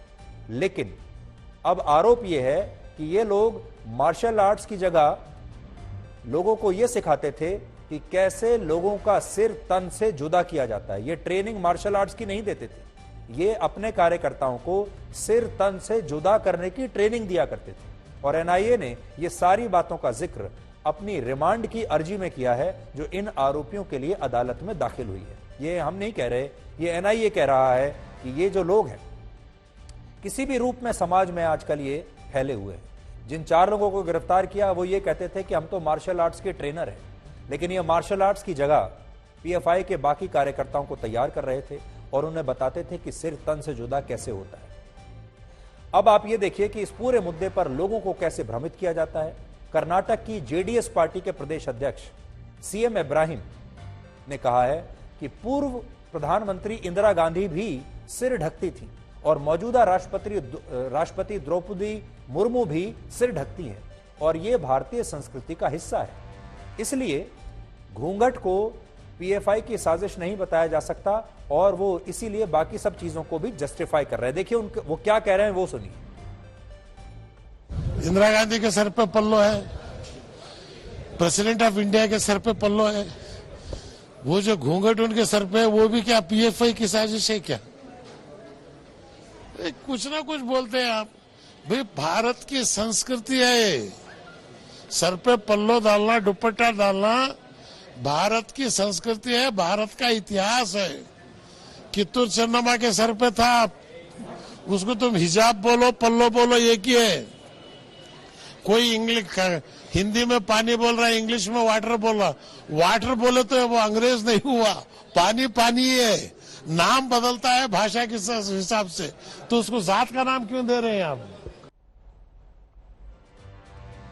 लेकिन अब आरोप यह है कि ये लोग मार्शल आर्ट्स की जगह लोगों को यह सिखाते थे कि कैसे लोगों का सिर तन से जुदा किया जाता है। ये ट्रेनिंग मार्शल आर्ट्स की नहीं देते थे, ये अपने कार्यकर्ताओं को सिर तन से जुदा करने की ट्रेनिंग दिया करते थे। और एनआईए ने ये सारी बातों का जिक्र अपनी रिमांड की अर्जी में किया है, जो इन आरोपियों के लिए अदालत में दाखिल हुई है। ये हम नहीं कह रहे, ये एनआईए कह रहा है कि ये जो लोग हैं किसी भी रूप में समाज में आजकल ये फैले हुए हैं। जिन 4 लोगों को गिरफ्तार किया वो ये कहते थे कि हम तो मार्शल आर्ट्स के ट्रेनर हैं, लेकिन ये मार्शल आर्ट्स की जगह पीएफआई के बाकी कार्यकर्ताओं को तैयार कर रहे थे और उन्हें बताते थे कि सिर तन से जुदा कैसे होता है। अब आप ये देखिए कि इस पूरे मुद्दे पर लोगों को कैसे भ्रमित किया जाता है। कर्नाटक की जेडीएस पार्टी के प्रदेश अध्यक्ष सीएम इब्राहिम ने कहा है कि पूर्व प्रधानमंत्री इंदिरा गांधी भी सिर ढकती थी और मौजूदा राष्ट्रपति द्रौपदी मुर्मू भी सिर ढकती हैं और यह भारतीय संस्कृति का हिस्सा है। इसलिए घूंघट को पीएफआई की साजिश नहीं बताया जा सकता और वो इसीलिए बाकी सब चीजों को भी जस्टिफाई कर रहे हैं। देखिए वो क्या कह रहे हैं, वो सुनिए। इंदिरा गांधी के सर पे पल्लो है, प्रेसिडेंट ऑफ इंडिया के सर पे पल्लो है, वो जो घूंघट उनके सर पे है वो भी क्या पीएफआई की साजिश है क्या? कुछ ना कुछ बोलते हैं आप। भाई भारत की संस्कृति है, सर पे पल्लो डालना, दुपट्टा डालना भारत की संस्कृति है, भारत का इतिहास है। कित्तूर चन्नम्मा के सर पे था, उसको तुम हिजाब बोलो पल्लो बोलो एक ही है। कोई इंग्लिश हिंदी में पानी बोल रहा है, इंग्लिश में वाटर बोल रहा, वाटर बोले तो वो अंग्रेज नहीं हुआ, पानी पानी है। नाम बदलता है भाषा के हिसाब से, तो उसको जात का नाम क्यों दे रहे हैं आप?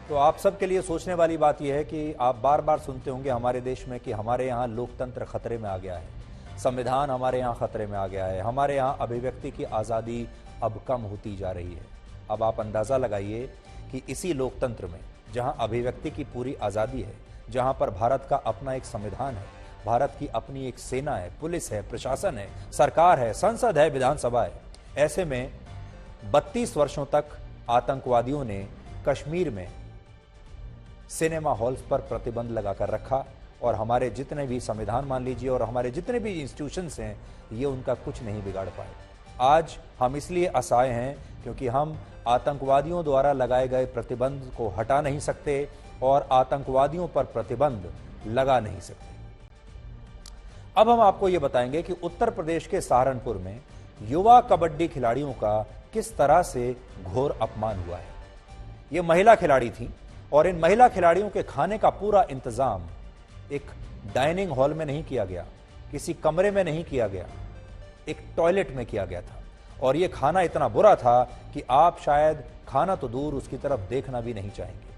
तो आप सबके लिए सोचने वाली बात यह है कि आप बार बार सुनते होंगे हमारे देश में कि हमारे यहाँ लोकतंत्र खतरे में आ गया है, संविधान हमारे यहाँ खतरे में आ गया है, हमारे यहाँ अभिव्यक्ति की आज़ादी अब कम होती जा रही है। अब आप अंदाज़ा लगाइए कि इसी लोकतंत्र में जहाँ अभिव्यक्ति की पूरी आज़ादी है, जहाँ पर भारत का अपना एक संविधान है, भारत की अपनी एक सेना है, पुलिस है, प्रशासन है, सरकार है, संसद है, विधानसभा है, ऐसे में 32 वर्षों तक आतंकवादियों ने कश्मीर में सिनेमा हॉल्स पर प्रतिबंध लगाकर रखा और हमारे जितने भी संविधान मान लीजिए और हमारे जितने भी इंस्टीट्यूशंस हैं, ये उनका कुछ नहीं बिगाड़ पाए। आज हम इसलिए असहाय हैं क्योंकि हम आतंकवादियों द्वारा लगाए गए प्रतिबंध को हटा नहीं सकते और आतंकवादियों पर प्रतिबंध लगा नहीं सकते। अब हम आपको ये बताएंगे कि उत्तर प्रदेश के सहारनपुर में युवा कबड्डी खिलाड़ियों का किस तरह से घोर अपमान हुआ है। ये महिला खिलाड़ी थी और इन महिला खिलाड़ियों के खाने का पूरा इंतजाम एक डाइनिंग हॉल में नहीं किया गया, किसी कमरे में नहीं किया गया, एक टॉयलेट में किया गया था। और यह खाना इतना बुरा था कि आप शायद खाना तो दूर उसकी तरफ देखना भी नहीं चाहेंगे।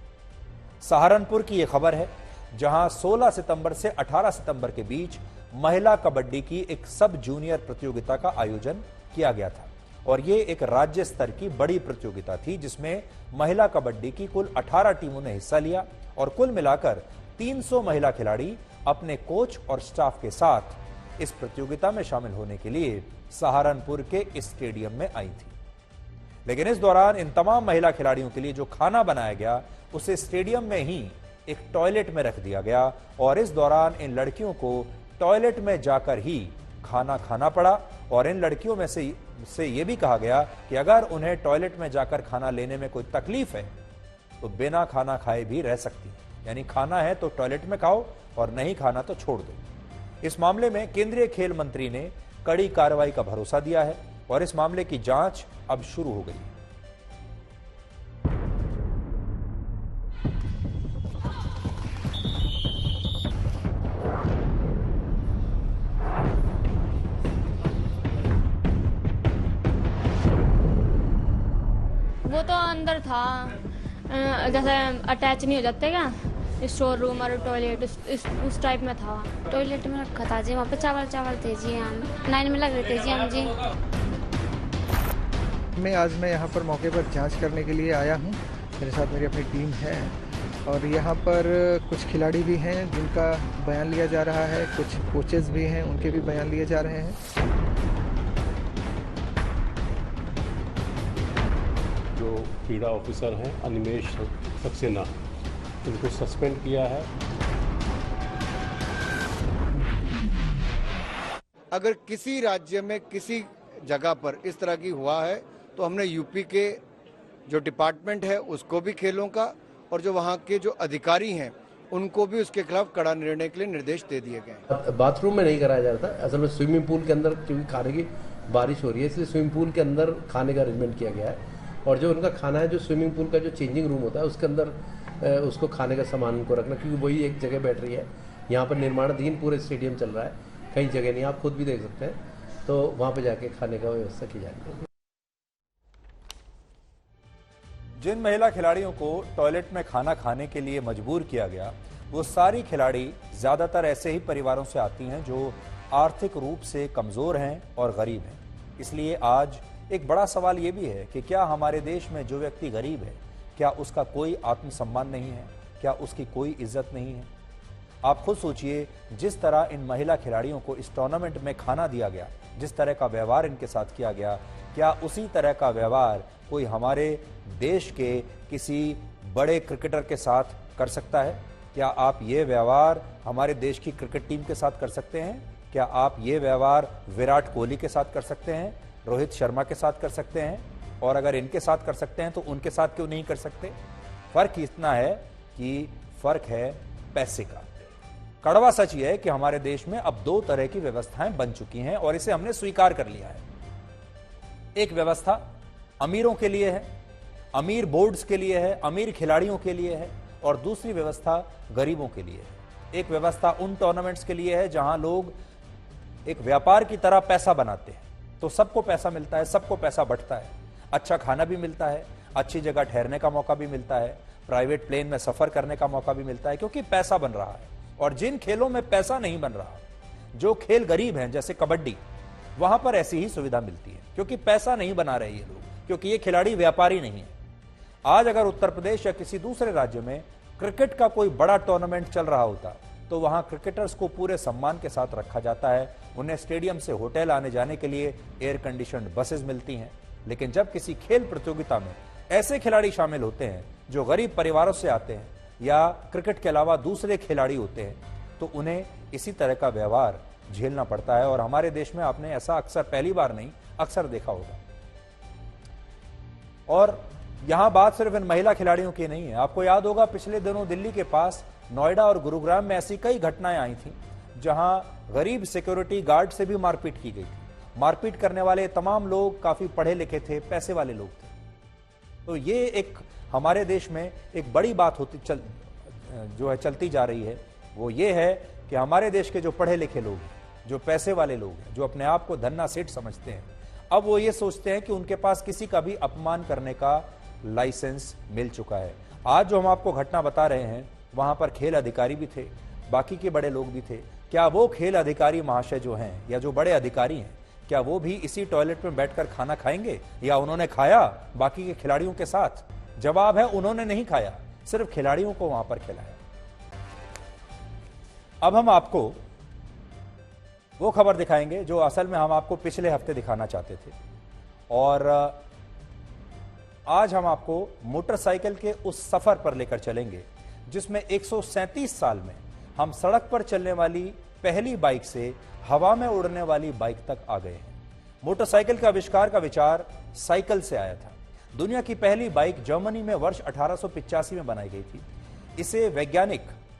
सहारनपुर की यह खबर है, जहां 16 सितंबर से 18 सितंबर के बीच महिला कबड्डी की एक सब जूनियर प्रतियोगिता का आयोजन किया गया था और यह एक राज्य स्तर की बड़ी प्रतियोगिता थी जिसमें महिला कबड्डी की कुल 18 टीमों ने हिस्सा लिया और कुल मिलाकर 300 महिला खिलाड़ी अपने कोच और स्टाफ के साथ इस प्रतियोगिता में शामिल होने के लिए सहारनपुर के इस स्टेडियम में आई थी। लेकिन इस दौरान इन तमाम महिला खिलाड़ियों के लिए जो खाना बनाया गया उसे स्टेडियम में ही एक टॉयलेट में रख दिया गया और इस दौरान इन लड़कियों को टॉयलेट में जाकर ही खाना खाना पड़ा और इन लड़कियों में से ये भी कहा गया कि अगर उन्हें टॉयलेट में जाकर खाना लेने में कोई तकलीफ है तो बिना खाना खाए भी रह सकती, यानी खाना है तो टॉयलेट में खाओ और नहीं खाना तो छोड़ दो। इस मामले में केंद्रीय खेल मंत्री ने कड़ी कार्रवाई का भरोसा दिया है और इस मामले की जांच अब शुरू हो गई। वो तो अंदर था, जैसे अटैच नहीं हो जाते क्या, स्टोर रूम और टॉयलेट उस टाइप में था। टॉयलेट में रखा था जी, वहाँ पे चावल थे जी, हम लाइन में लग रहे थे जी हम जी। मैं यहाँ पर मौके पर जांच करने के लिए आया हूँ। मेरे साथ मेरी अपनी टीम है और यहाँ पर कुछ खिलाड़ी भी हैं जिनका बयान लिया जा रहा है, कुछ कोचेस भी हैं उनके भी बयान लिए जा रहे हैं। जो क्रीड़ा ऑफिसर हैं अनिमेश सक्सेना, इनको सस्पेंड किया है। अगर किसी राज्य में किसी जगह पर इस तरह की हुआ है तो हमने यूपी के जो डिपार्टमेंट है उसको भी खेलों का और जो वहाँ के जो अधिकारी हैं उनको भी उसके खिलाफ कड़ा निर्णय के लिए निर्देश दे दिए गए। बाथरूम में नहीं कराया जा रहा था, असल में स्विमिंग पूल के अंदर, क्योंकि खाने की बारिश हो रही है इसलिए स्विमिंग पूल के अंदर खाने का अरेंजमेंट किया गया है। और जो उनका खाना है, जो स्विमिंग पूल का जो चेंजिंग रूम होता है उसके अंदर उसको खाने का सामान उनको रखना, क्योंकि वही एक जगह बैठ रही है। यहाँ पर निर्माणाधीन पूरे स्टेडियम चल रहा है, कई जगह नहीं, आप खुद भी देख सकते हैं। तो वहाँ पर जाके खाने का व्यवस्था की जाएगी। जिन महिला खिलाड़ियों को टॉयलेट में खाना खाने के लिए मजबूर किया गया, वो सारी खिलाड़ी ज्यादातर ऐसे ही परिवारों से आती हैं जो आर्थिक रूप से कमजोर हैं और गरीब हैं। इसलिए आज एक बड़ा सवाल ये भी है कि क्या हमारे देश में जो व्यक्ति गरीब है, क्या उसका कोई आत्मसम्मान नहीं है? क्या उसकी कोई इज्जत नहीं है? आप खुद सोचिए, जिस तरह इन महिला खिलाड़ियों को इस टूर्नामेंट में खाना दिया गया, जिस तरह का व्यवहार इनके साथ किया गया, क्या उसी तरह का व्यवहार कोई हमारे देश के किसी बड़े क्रिकेटर के साथ कर सकता है? क्या आप ये व्यवहार हमारे देश की क्रिकेट टीम के साथ कर सकते हैं? क्या आप ये व्यवहार विराट कोहली के साथ कर सकते हैं, रोहित शर्मा के साथ कर सकते हैं? और अगर इनके साथ कर सकते हैं तो उनके साथ क्यों नहीं कर सकते? फर्क इतना है कि फर्क है पैसे का। कड़वा सच यह है कि हमारे देश में अब दो तरह की व्यवस्थाएं बन चुकी हैं और इसे हमने स्वीकार कर लिया है। एक व्यवस्था अमीरों के लिए है, अमीर बोर्ड्स के लिए है, अमीर खिलाड़ियों के लिए है, और दूसरी व्यवस्था गरीबों के लिए है। एक व्यवस्था उन टूर्नामेंट्स के लिए है जहां लोग एक व्यापार की तरह पैसा बनाते हैं, तो सबको पैसा मिलता है, सबको पैसा बंटता है, अच्छा खाना भी मिलता है, अच्छी जगह ठहरने का मौका भी मिलता है, प्राइवेट प्लेन में सफर करने का मौका भी मिलता है, क्योंकि पैसा बन रहा है। और जिन खेलों में पैसा नहीं बन रहा, जो खेल गरीब हैं जैसे कबड्डी, वहां पर ऐसी ही सुविधा मिलती है, क्योंकि पैसा नहीं बना रहे ये लोग, क्योंकि ये खिलाड़ी व्यापारी नहीं है। आज अगर उत्तर प्रदेश या किसी दूसरे राज्य में क्रिकेट का कोई बड़ा टूर्नामेंट चल रहा होता तो वहां क्रिकेटर्स को पूरे सम्मान के साथ रखा जाता है, उन्हें स्टेडियम से होटल आने जाने के लिए एयर कंडीशन्ड बसेस मिलती हैं। लेकिन जब किसी खेल प्रतियोगिता में ऐसे खिलाड़ी शामिल होते हैं जो गरीब परिवारों से आते हैं या क्रिकेट के अलावा दूसरे खिलाड़ी होते हैं, तो उन्हें इसी तरह का व्यवहार झेलना पड़ता है। और हमारे देश में आपने ऐसा अक्सर, पहली बार नहीं, अक्सर देखा होगा। और यहां बात सिर्फ इन महिला खिलाड़ियों की नहीं है। आपको याद होगा पिछले दिनों दिल्ली के पास नोएडा और गुरुग्राम में ऐसी कई घटनाएं आई थी जहां गरीब सिक्योरिटी गार्ड से भी मारपीट की गई थी। मारपीट करने वाले तमाम लोग काफी पढ़े लिखे थे, पैसे वाले लोग थे। तो ये एक हमारे देश में एक बड़ी बात चलती जा रही है, वो ये है कि हमारे देश के जो पढ़े लिखे लोग हैं, जो पैसे वाले लोग हैं, जो अपने आप को धन्ना सेठ समझते हैं, अब वो ये सोचते हैं कि उनके पास किसी का भी अपमान करने का लाइसेंस मिल चुका है। आज जो हम आपको घटना बता रहे हैं, वहां पर खेल अधिकारी भी थे, बाकी के बड़े लोग भी थे। क्या वो खेल अधिकारी महाशय जो हैं या जो बड़े अधिकारी हैं, क्या वो भी इसी टॉयलेट में बैठकर खाना खाएंगे, या उन्होंने खाया बाकी के खिलाड़ियों के साथ? जवाब है, उन्होंने नहीं खाया, सिर्फ खिलाड़ियों को वहां पर खिलाया। अब हम आपको वो खबर दिखाएंगे जो असल में हम आपको पिछले हफ्ते दिखाना चाहते थे, और आज हम आपको मोटरसाइकिल के उस सफर पर लेकर चलेंगे जिसमें 137 साल में हम सड़क पर चलने वाली पहली बाइक से हवा में उड़ने वाली बाइक तक आ गए हैं। मोटरसाइकिल का आविष्कार का विचार साइकिल से आया था। दुनिया की पहली बाइक जर्मनी में वर्ष 1885 में बनाई गई थी। इसे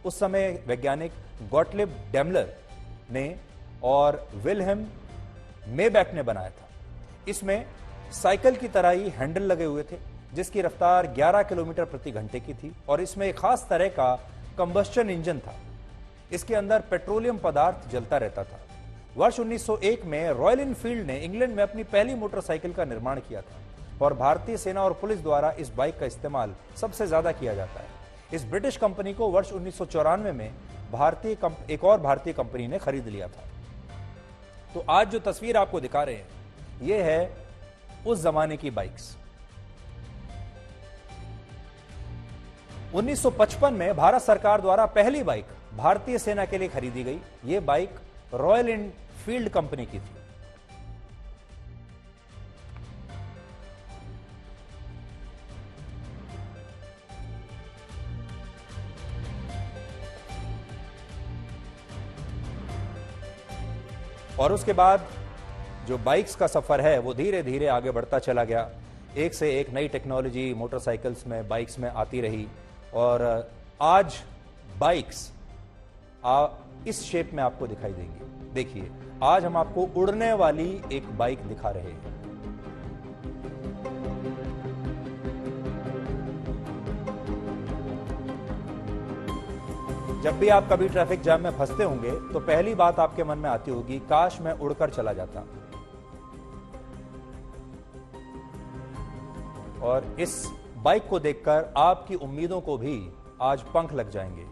उस समय वैज्ञानिक गॉटलिब डेमलर ने और विल्हेम मेबैक ने बनाया था। इसमें साइकिल की तरह ही हैंडल लगे हुए थे, जिसकी रफ्तार 11 किलोमीटर प्रति घंटे की थी, और इसमें एक खास तरह का कंबस्शन इंजन था। इसके अंदर पेट्रोलियम पदार्थ जलता रहता था। वर्ष 1901 में रॉयल एनफील्ड ने इंग्लैंड में अपनी पहली मोटरसाइकिल का निर्माण किया था, और भारतीय सेना और पुलिस द्वारा इस बाइक का इस्तेमाल सबसे ज्यादा किया जाता है। इस ब्रिटिश कंपनी को वर्ष 1994 में एक और भारतीय कंपनी ने खरीद लिया था। तो आज जो तस्वीर आपको दिखा रहे हैं यह है उस जमाने की बाइक्स। 1955 में भारत सरकार द्वारा पहली बाइक भारतीय सेना के लिए खरीदी गई। यह बाइक रॉयल एनफील्ड कंपनी की थी। और उसके बाद जो बाइक्स का सफर है वो धीरे धीरे आगे बढ़ता चला गया। एक से एक नई टेक्नोलॉजी मोटरसाइकिल्स में, बाइक्स में आती रही और आज बाइक्स इस शेप में आपको दिखाई देंगी। देखिए, आज हम आपको उड़ने वाली एक बाइक दिखा रहे हैं। जब भी आप कभी ट्रैफिक जाम में फंसते होंगे तो पहली बात आपके मन में आती होगी, काश मैं उड़कर चला जाता। और इस बाइक को देखकर आपकी उम्मीदों को भी आज पंख लग जाएंगे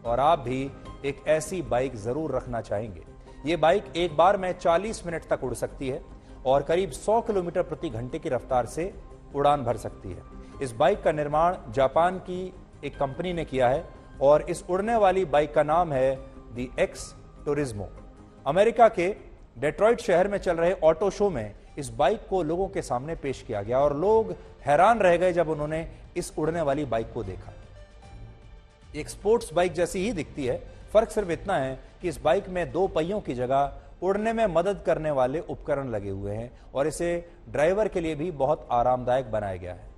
और आप भी एक ऐसी बाइक जरूर रखना चाहेंगे। यह बाइक एक बार में 40 मिनट तक उड़ सकती है और करीब 100 किलोमीटर प्रति घंटे की रफ्तार से उड़ान भर सकती है। इस बाइक का निर्माण जापान की एक कंपनी ने किया है और इस उड़ने वाली बाइक का नाम है दी एक्स टूरिज्मो। अमेरिका के डेट्रॉइट शहर में चल रहे ऑटो शो में इस बाइक को लोगों के सामने पेश किया गया और लोग हैरान रह गए जब उन्होंने इस उड़ने वाली बाइक को देखा। एक स्पोर्ट्स बाइक जैसी ही दिखती है, फर्क सिर्फ इतना है कि इस बाइक में 2 पहियों की जगह उड़ने में मदद करने वाले उपकरण लगे हुए हैं और इसे ड्राइवर के लिए भी बहुत आरामदायक बनाया गया है।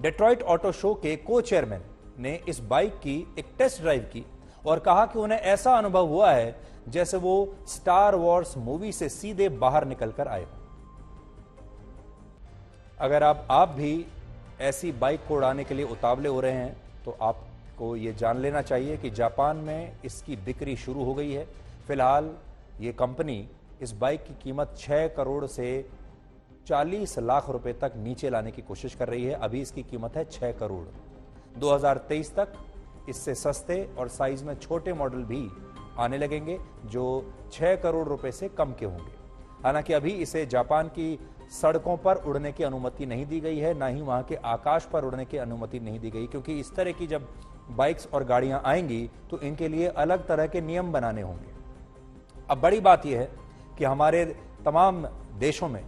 डेट्रॉइट ऑटो शो के को चेयरमैन ने इस बाइक की एक टेस्ट ड्राइव की और कहा कि उन्हें ऐसा अनुभव हुआ है जैसे वो स्टार वॉर्स मूवी से सीधे बाहर निकलकर आए हो। अगर आप भी ऐसी बाइक को उड़ाने के लिए उतावले हो रहे हैं तो आपको ये जान लेना चाहिए कि जापान में इसकी बिक्री शुरू हो गई है। फिलहाल ये कंपनी इस बाइक की कीमत 6 करोड़ से 40 लाख रुपए तक नीचे लाने की कोशिश कर रही है। अभी इसकी कीमत है 6 करोड़। 2023 तक इससे सस्ते और साइज में छोटे मॉडल भी आने लगेंगे जो 6 करोड़ रुपए से कम के होंगे। हालांकि अभी इसे जापान की सड़कों पर उड़ने की अनुमति नहीं दी गई है, ना ही वहां के आकाश पर उड़ने की अनुमति नहीं दी गई, क्योंकि इस तरह की जब बाइक्स और गाड़ियां आएंगी तो इनके लिए अलग तरह के नियम बनाने होंगे। अब बड़ी बात यह है कि हमारे तमाम देशों में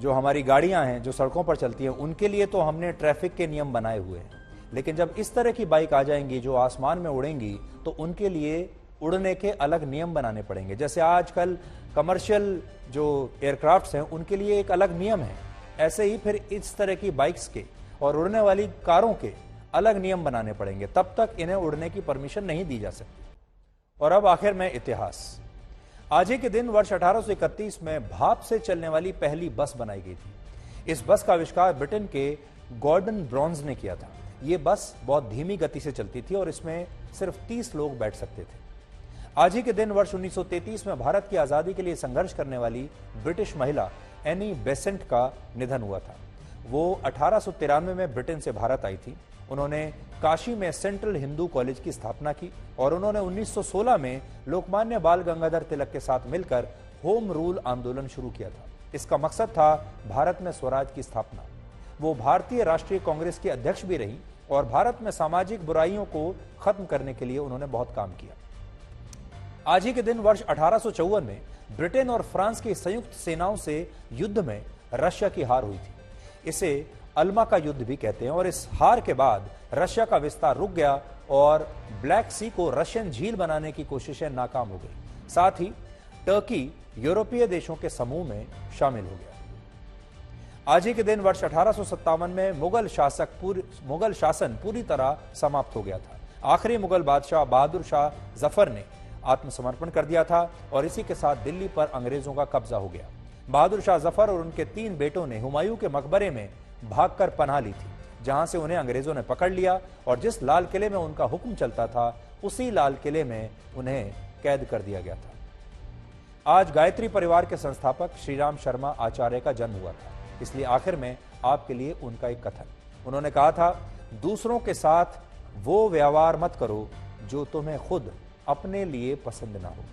जो हमारी गाड़ियां हैं जो सड़कों पर चलती हैं उनके लिए तो हमने ट्रैफिक के नियम बनाए हुए हैं, लेकिन जब इस तरह की बाइक आ जाएंगी जो आसमान में उड़ेंगी तो उनके लिए उड़ने के अलग नियम बनाने पड़ेंगे। जैसे आजकल कमर्शियल जो एयरक्राफ्ट्स हैं उनके लिए एक अलग नियम है, ऐसे ही फिर इस तरह की बाइक्स के और उड़ने वाली कारों के अलग नियम बनाने पड़ेंगे, तब तक इन्हें उड़ने की परमिशन नहीं दी जा सकती। और अब आखिर में इतिहास। आज ही के दिन वर्ष 1831 में भाप से चलने वाली पहली बस बनाई गई थी। इस बस का आविष्कार ब्रिटेन के गॉर्डन ब्रॉन्ज ने किया था। यह बस बहुत धीमी गति से चलती थी और इसमें सिर्फ 30 लोग बैठ सकते थे। आज ही के दिन वर्ष 1933 में भारत की आजादी के लिए संघर्ष करने वाली ब्रिटिश महिला एनी बेसेंट का निधन हुआ था। वो 1893 में ब्रिटेन से भारत आई थी। उन्होंने काशी में सेंट्रल हिंदू कॉलेज की स्थापना की और उन्होंने 1916 में लोकमान्य बाल गंगाधर तिलक के साथ मिलकर होम रूल आंदोलन शुरू किया था। इसका मकसद था भारत में स्वराज की स्थापना। वो भारतीय राष्ट्रीय कांग्रेस की अध्यक्ष भी रही और भारत में सामाजिक बुराइयों को खत्म करने के लिए उन्होंने बहुत काम किया। आज ही के दिन वर्ष 1854 में ब्रिटेन और फ्रांस की संयुक्त सेनाओं से युद्ध में रशिया की हार हुई थी। इसे अल्मा का युद्ध भी कहते हैं और इस हार के बाद रशिया का विस्तार रुक गया और ब्लैक सी को रशियन झील बनाने की कोशिशें नाकाम हो गई। साथ ही टर्की यूरोपीय देशों के समूह में शामिल हो गया। आज ही के दिन वर्ष 1857 में मुगल शासन पूरी तरह समाप्त हो गया था। आखिरी मुगल बादशाह बहादुर शाह जफर ने आत्मसमर्पण कर दिया था और इसी के साथ दिल्ली पर अंग्रेजों का कब्जा हो गया। बहादुर शाह जफर और उनके 3 बेटों ने हुमायूं के मकबरे में भागकर पनाह ली थी, जहां से उन्हें अंग्रेजों ने पकड़ लिया और जिस लाल किले में उनका हुक्म चलता था उसी लाल किले में उन्हें कैद कर दिया गया था। आज गायत्री परिवार के संस्थापक श्रीराम शर्मा आचार्य का जन्म हुआ था, इसलिए आखिर में आपके लिए उनका एक कथन। उन्होंने कहा था, दूसरों के साथ वो व्यवहार मत करो जो तुम्हें खुद अपने लिए पसंद ना हो।